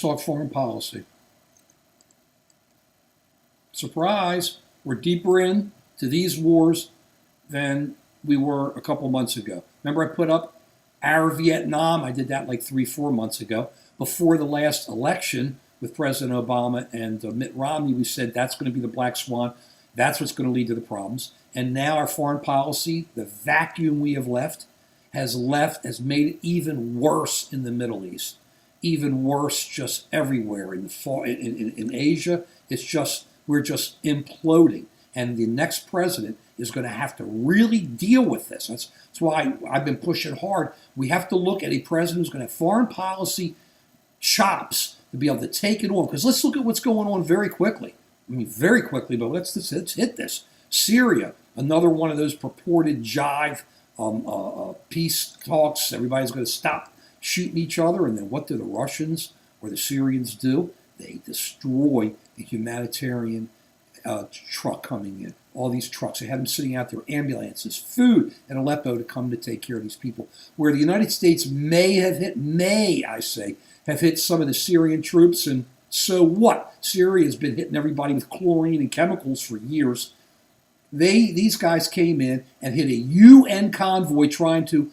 talk foreign policy. Surprise, we're deeper into these wars than we were a couple months ago. Remember I put up our Vietnam? I did that like 3-4 months ago. Before the last election with President Obama and Mitt Romney, we said that's going to be the black swan. That's what's going to lead to the problems. And now our foreign policy, the vacuum we have has made it even worse in the Middle East. Even worse just everywhere. In Asia, we're just imploding. And the next president is going to have to really deal with this. That's why I've been pushing hard. We have to look at a president who's going to have foreign policy chops to be able to take it on. Because let's look at what's going on very quickly. I mean, very quickly, but let's hit this. Syria, another one of those purported jive peace talks. Everybody's going to stop shooting each other. And then what do the Russians or the Syrians do? They destroy the humanitarian truck coming in. All these trucks, they had them sitting out there, ambulances, food in Aleppo to come to take care of these people. Where the United States may have hit some of the Syrian troops, and so what? Syria has been hitting everybody with chlorine and chemicals for years. These guys came in and hit a UN convoy trying to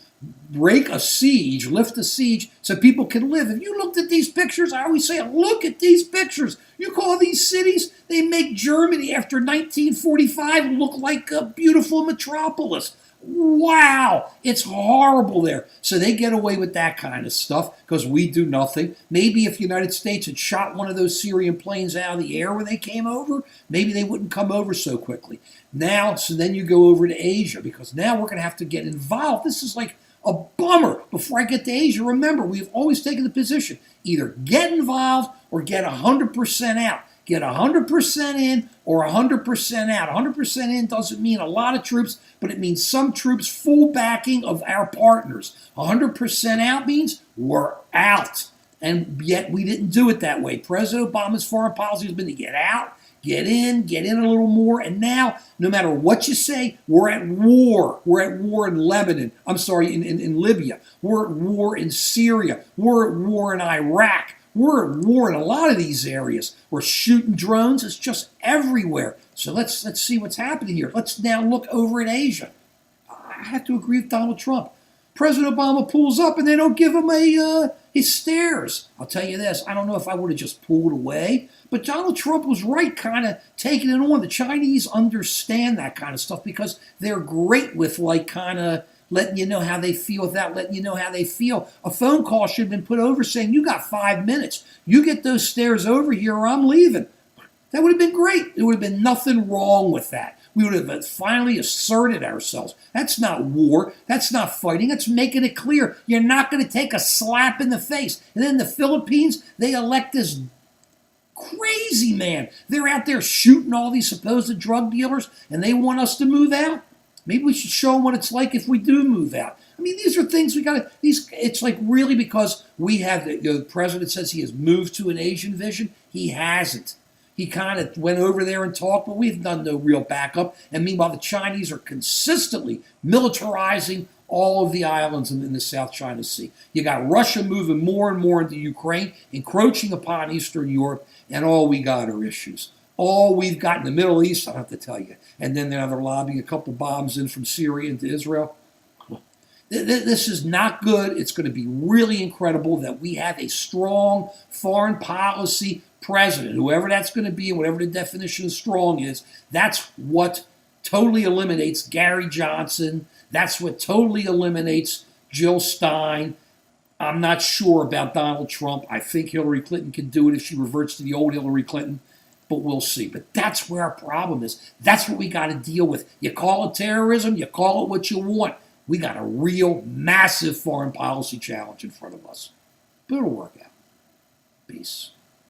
break a siege, lift a siege, so people can live. If you looked at these pictures, I always say, look at these pictures. You call these cities, they make Germany after 1945 look like a beautiful metropolis. Wow, it's horrible there. So they get away with that kind of stuff because we do nothing. Maybe if the United States had shot one of those Syrian planes out of the air when they came over, maybe they wouldn't come over so quickly. Now, so then you go over to Asia because now we're going to have to get involved. This is like a bummer. Before I get to Asia, remember, we've always taken the position, either get involved or get 100% out. Get 100% in or 100% out. 100% in doesn't mean a lot of troops, but it means some troops full backing of our partners. 100% out means we're out. And yet we didn't do it that way. President Obama's foreign policy has been to get out, get in a little more. And now, no matter what you say, we're at war. We're at war in Lebanon. I'm sorry, in Libya. We're at war in Syria. We're at war in Iraq. We're at war in a lot of these areas. We're shooting drones. It's just everywhere. So let's see what's happening here. Let's now look over at Asia. I have to agree with Donald Trump. President Obama pulls up and they don't give him his stares. I'll tell you this. I don't know if I would have just pulled away, but Donald Trump was right kind of taking it on. The Chinese understand that kind of stuff because they're great with like kind of letting you know how they feel without letting you know how they feel. A phone call should have been put over saying, you got 5 minutes. You get those stairs over here or I'm leaving. That would have been great. There would have been nothing wrong with that. We would have finally asserted ourselves. That's not war. That's not fighting. That's making it clear. You're not going to take a slap in the face. And then the Philippines, they elect this crazy man. They're out there shooting all these supposed drug dealers and they want us to move out. Maybe we should show them what it's like if we do move out. I mean, these are things we got to, it's like really because we have, the president says he has moved to an Asian vision. He hasn't. He kind of went over there and talked, but we've done no real backup. And meanwhile, the Chinese are consistently militarizing all of the islands in the South China Sea. You got Russia moving more and more into Ukraine, encroaching upon Eastern Europe, and all we got are issues. All we've got in the Middle East, I don't have to tell you. And then they're lobbing a couple bombs in from Syria into Israel. This is not good. It's going to be really incredible that we have a strong foreign policy president, whoever that's going to be and whatever the definition of strong is. That's what totally eliminates Gary Johnson. That's what totally eliminates Jill Stein. I'm not sure about Donald Trump. I think Hillary Clinton can do it if she reverts to the old Hillary Clinton. But we'll see. But that's where our problem is. That's what we got to deal with. You call it terrorism, you call it what you want. We got a real massive foreign policy challenge in front of us. But it'll work out. Peace.